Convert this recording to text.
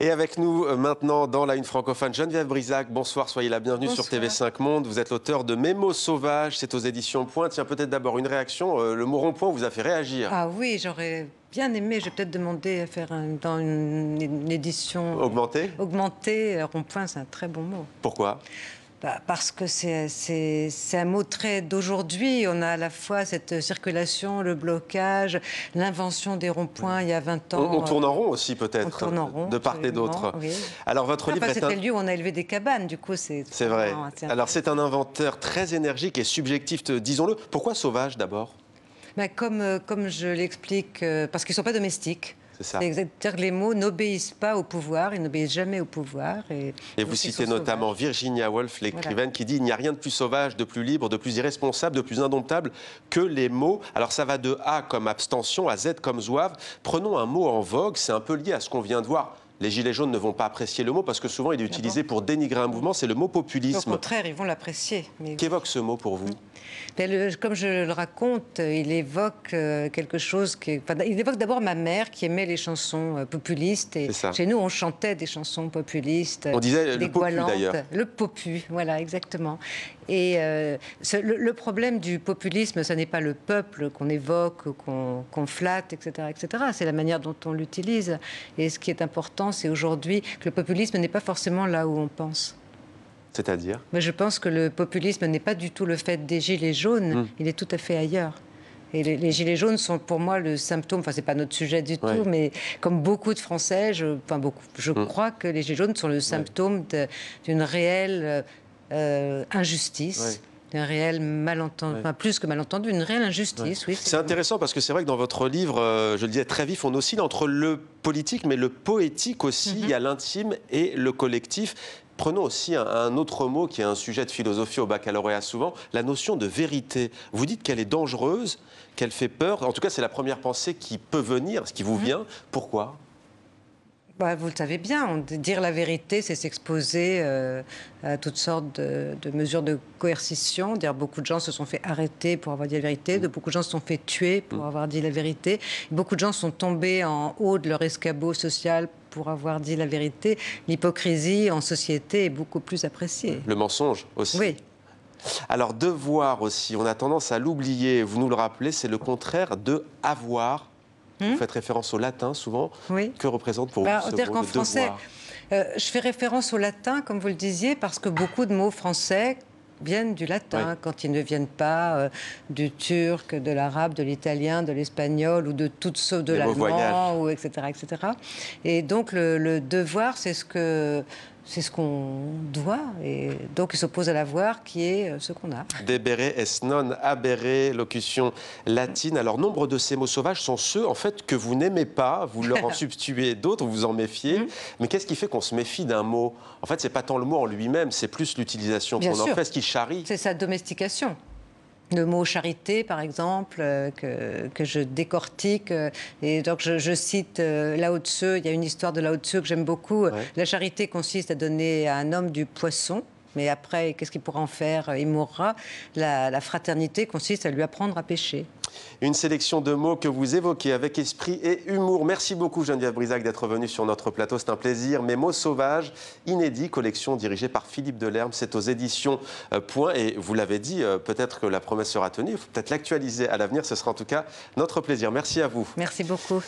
Et avec nous maintenant dans la Une francophone, Geneviève Brisac. Bonsoir, soyez la bienvenue sur TV5 Monde. Vous êtes l'auteur de Mes mots sauvages, c'est aux éditions Point. Tiens, peut-être d'abord une réaction. Le mot rond-point vous a fait réagir. Ah oui, j'aurais bien aimé. J'ai peut-être demandé à faire dans une édition Augmentée. Rond-point, c'est un très bon mot. Pourquoi ? Parce que c'est un mot très d'aujourd'hui. On a à la fois cette circulation, le blocage, l'invention des ronds-points il y a 20 ans. On tourne en rond aussi peut-être, on tourne en rond, de part et d'autre. Oui. Alors votre livre est c'était le lieu où on a élevé des cabanes, du coup c'est vrai. Alors c'est un inventeur très énergique et subjectif, disons-le. Pourquoi sauvage d'abord ? Comme je l'explique, parce qu'ils ne sont pas domestiques. C'est-à-dire que les mots n'obéissent pas au pouvoir, ils n'obéissent jamais au pouvoir. Et vous citez notamment Virginia Woolf, l'écrivaine, qui dit « Il n'y a rien de plus sauvage, de plus libre, de plus irresponsable, de plus indomptable que les mots ». Alors ça va de A comme abstention à Z comme zouave. Prenons un mot en vogue, c'est un peu lié à ce qu'on vient de voir. Les gilets jaunes ne vont pas apprécier le mot parce que souvent il est utilisé pour dénigrer un mouvement, c'est le mot populisme. Au contraire, ils vont l'apprécier. Qu'évoque ce mot pour vous ? Comme je le raconte, il évoque quelque chose il évoque d'abord ma mère qui aimait les chansons populistes. Et chez nous, on chantait des chansons populistes. On disait le popu d'ailleurs. Le popu, voilà, exactement. Et le problème du populisme, ce n'est pas le peuple qu'on évoque, qu'on flatte, etc., etc. C'est la manière dont on l'utilise. Et ce qui est important, c'est aujourd'hui que le populisme n'est pas forcément là où on pense. C'est-à-dire ? Mais je pense que le populisme n'est pas du tout le fait des gilets jaunes, il est tout à fait ailleurs. Et les gilets jaunes sont pour moi le symptôme, enfin c'est pas notre sujet du tout, mais comme beaucoup de Français, je crois que les gilets jaunes sont le symptôme d'une réelle injustice. Un réel malentendu, enfin plus que malentendu, une réelle injustice. Oui, c'est intéressant parce que c'est vrai que dans votre livre, je le disais très vif, on oscille entre le politique mais le poétique aussi. Il y a l'intime et le collectif. Prenons aussi un autre mot qui est un sujet de philosophie au baccalauréat souvent, la notion de vérité. Vous dites qu'elle est dangereuse, qu'elle fait peur. En tout cas, c'est la première pensée qui peut venir, ce qui vous vient. Pourquoi ? Vous le savez bien, dire la vérité, c'est s'exposer à toutes sortes de mesures de coercition. Beaucoup de gens se sont fait arrêter pour avoir dit la vérité, beaucoup de gens se sont fait tuer pour avoir dit la vérité. Beaucoup de gens sont tombés en haut de leur escabeau social pour avoir dit la vérité. L'hypocrisie en société est beaucoup plus appréciée. Le mensonge aussi. Oui. Alors, devoir aussi, on a tendance à l'oublier, vous nous le rappelez, c'est le contraire de avoir. Vous faites référence au latin souvent. Oui. Que représente pour vous ce mot, qu'en français, je fais référence au latin, comme vous le disiez, parce que beaucoup de mots français viennent du latin, quand ils ne viennent pas du turc, de l'arabe, de l'italien, de l'espagnol ou de toutes sortes de l'allemand, etc., etc. Et donc le devoir, c'est ce qu'on doit, et donc il s'oppose à l'avoir qui est ce qu'on a. Debere est non habere, locution latine. Alors, nombre de ces mots sauvages sont ceux, en fait, que vous n'aimez pas, vous leur en substituez d'autres, vous vous en méfiez. Mais qu'est-ce qui fait qu'on se méfie d'un mot ? En fait, c'est pas tant le mot en lui-même, c'est plus l'utilisation qu'on en fait, ce qui charrie. C'est sa domestication. Le mot charité, par exemple, que je décortique. Et donc, je cite Lao Tzu. Il y a une histoire de Lao Tzu que j'aime beaucoup. La charité consiste à donner à un homme du poisson. Mais après, qu'est-ce qu'il pourra en faire ? Il mourra. La fraternité consiste à lui apprendre à pêcher. Une sélection de mots que vous évoquez avec esprit et humour. Merci beaucoup Geneviève Brisac d'être venue sur notre plateau, c'est un plaisir. Mes mots sauvages, inédits, collection dirigée par Philippe Delerme, c'est aux éditions Point. Et vous l'avez dit, peut-être que la promesse sera tenue, il faut peut-être l'actualiser à l'avenir, ce sera en tout cas notre plaisir. Merci à vous. Merci beaucoup.